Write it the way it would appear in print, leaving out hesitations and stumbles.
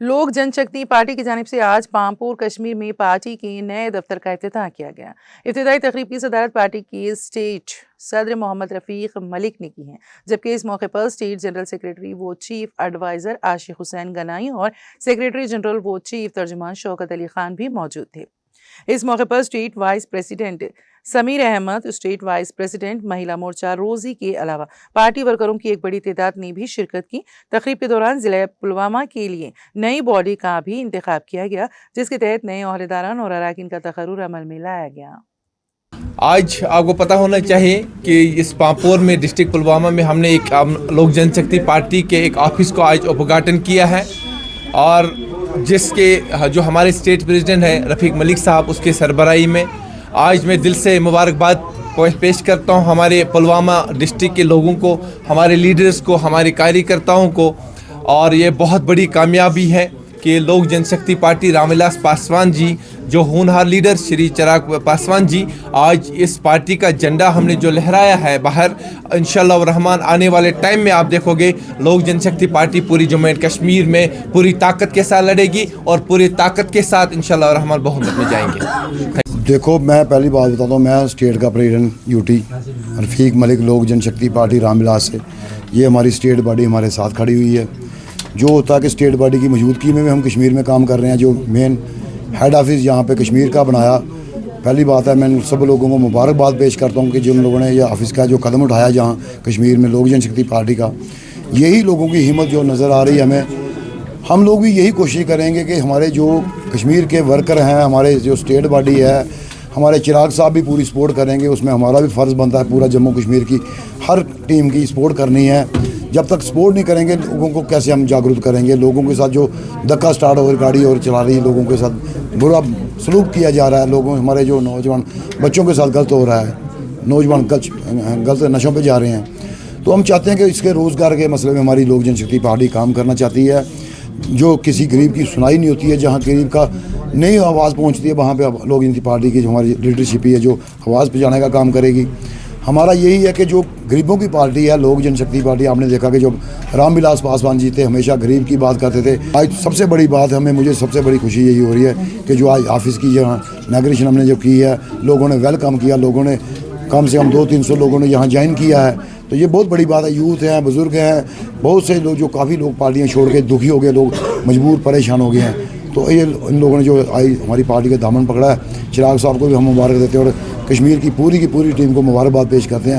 लोक जनशक्ति पार्टी की जानिब से आज पामपुर कश्मीर में पार्टी के नए दफ्तर का इफ्तिताह किया गया। इफ्तिताही तकरीब की सदारत पार्टी के स्टेट सदर मोहम्मद रफीक मलिक ने की है, जबकि इस मौके पर स्टेट जनरल सेक्रेटरी व चीफ एडवाइजर आशिक हुसैन गनाई और सेक्रेटरी जनरल व चीफ तर्जुमान शौकत अली खान भी मौजूद थे। इस मौके पर state vice president Sameer Ahmad, state vice president Mahila Morcha रोजी के अलावा पार्टी वर्करों की एक बड़ी तादाद ने भी शिरकत की। तकरीब के दौरान जिला पुलवामा के लिए नई बॉडी का भी इंतखाब किया गया, जिसके तहत नए ओहदेदारान और अराकीन का तकर्रुर अमल में लाया गया। आज आपको पता होना चाहिए कि इस पामपुर में डिस्ट्रिक्ट पुलवामा में हमने एक लोक जनशक्ति पार्टी के एक ऑफिस को आज उद्घाटन किया है और जिसके जो हमारे स्टेट प्रेसिडेंट है रफ़ीक मलिक साहब, उसके सरबराही में आज मैं दिल से मुबारकबाद पेश करता हूं हमारे पुलवामा डिस्ट्रिक्ट के लोगों को, हमारे लीडर्स को, हमारे कार्यकर्ताओं को। और ये बहुत बड़ी कामयाबी है कि लोक जनशक्ति पार्टी रामविलास पासवान जी, जो होनहार लीडर श्री चिराग पासवान जी, आज इस पार्टी का झंडा हमने जो लहराया है बाहर, इंशाअल्लाह रहमान आने वाले टाइम में आप देखोगे लोक जनशक्ति पार्टी पूरी जम्मू एंड कश्मीर में पूरी ताकत के साथ लड़ेगी और पूरी ताकत के साथ इंशाअल्लाह रहमान बहुमत में जाएंगे। देखो, मैं पहली बात बताता हूँ, मैं स्टेट का प्रेसिडेंट यूटी रफ़ीक मलिक लोक जनशक्ति पार्टी रामविलास से। ये हमारी स्टेट बॉडी हमारे साथ खड़ी हुई है। जो होता है कि स्टेट बॉडी की मौजूदगी में हम कश्मीर में काम कर रहे हैं। जो मेन हेड ऑफिस यहाँ पे कश्मीर का बनाया, पहली बात है मैं सब लोगों को मुबारकबाद पेश करता हूँ कि जिन लोगों ने यह ऑफिस का जो कदम उठाया जहाँ कश्मीर में लोक जनशक्ति पार्टी का, यही लोगों की हिम्मत जो नज़र आ रही है हमें। हम लोग भी यही कोशिश करेंगे कि हमारे जो कश्मीर के वर्कर हैं, हमारे जो स्टेट बॉडी है, हमारे चिराग साहब भी पूरी सपोर्ट करेंगे। उसमें हमारा भी फ़र्ज़ बनता है पूरा जम्मू कश्मीर की हर टीम की सपोर्ट करनी है। जब तक सपोर्ट नहीं करेंगे लोगों को कैसे हम जागरूक करेंगे। लोगों के साथ जो धक्का स्टार्ट हो गाड़ी और चला रही है, लोगों के साथ बुरा सलूक किया जा रहा है, लोगों हमारे जो नौजवान बच्चों के साथ गलत हो रहा है, नौजवान गलत नशों पे जा रहे हैं। तो हम चाहते हैं कि इसके रोज़गार के मसले में हमारी लोक जनशक्ति पार्टी काम करना चाहती है। जो किसी गरीब की सुनाई नहीं होती है, जहाँ गरीब का नई आवाज़ पहुँचती है, वहाँ पे लोक जनशक्ति पार्टी की जो हमारी लीडरशिप है जो आवाज़ पहुँचाने का काम करेगी। हमारा यही है कि जो गरीबों की पार्टी है लोक जनशक्ति पार्टी, आपने देखा कि जो रामविलास पासवान जी थे हमेशा गरीब की बात करते थे। आज सबसे बड़ी बात मुझे सबसे बड़ी खुशी यही हो रही है कि जो आज ऑफिस की जहाँ इनॉग्रेशन हमने जो की है, लोगों ने वेलकम किया, लोगों ने कम से कम 200-300 लोगों ने यहाँ ज्वाइन किया है। तो ये बहुत बड़ी बात है। यूथ हैं, बुज़ुर्ग हैं, बहुत से लोग जो काफ़ी लोग पार्टियाँ छोड़ के दुखी हो गए, लोग मजबूर परेशान हो गए हैं। तो ये इन लोगों ने जो आई हमारी पार्टी का दामन पकड़ा है, चिराग साहब को भी हम मुबारक देते हैं और कश्मीर की पूरी टीम को मुबारकबाद पेश करते हैं।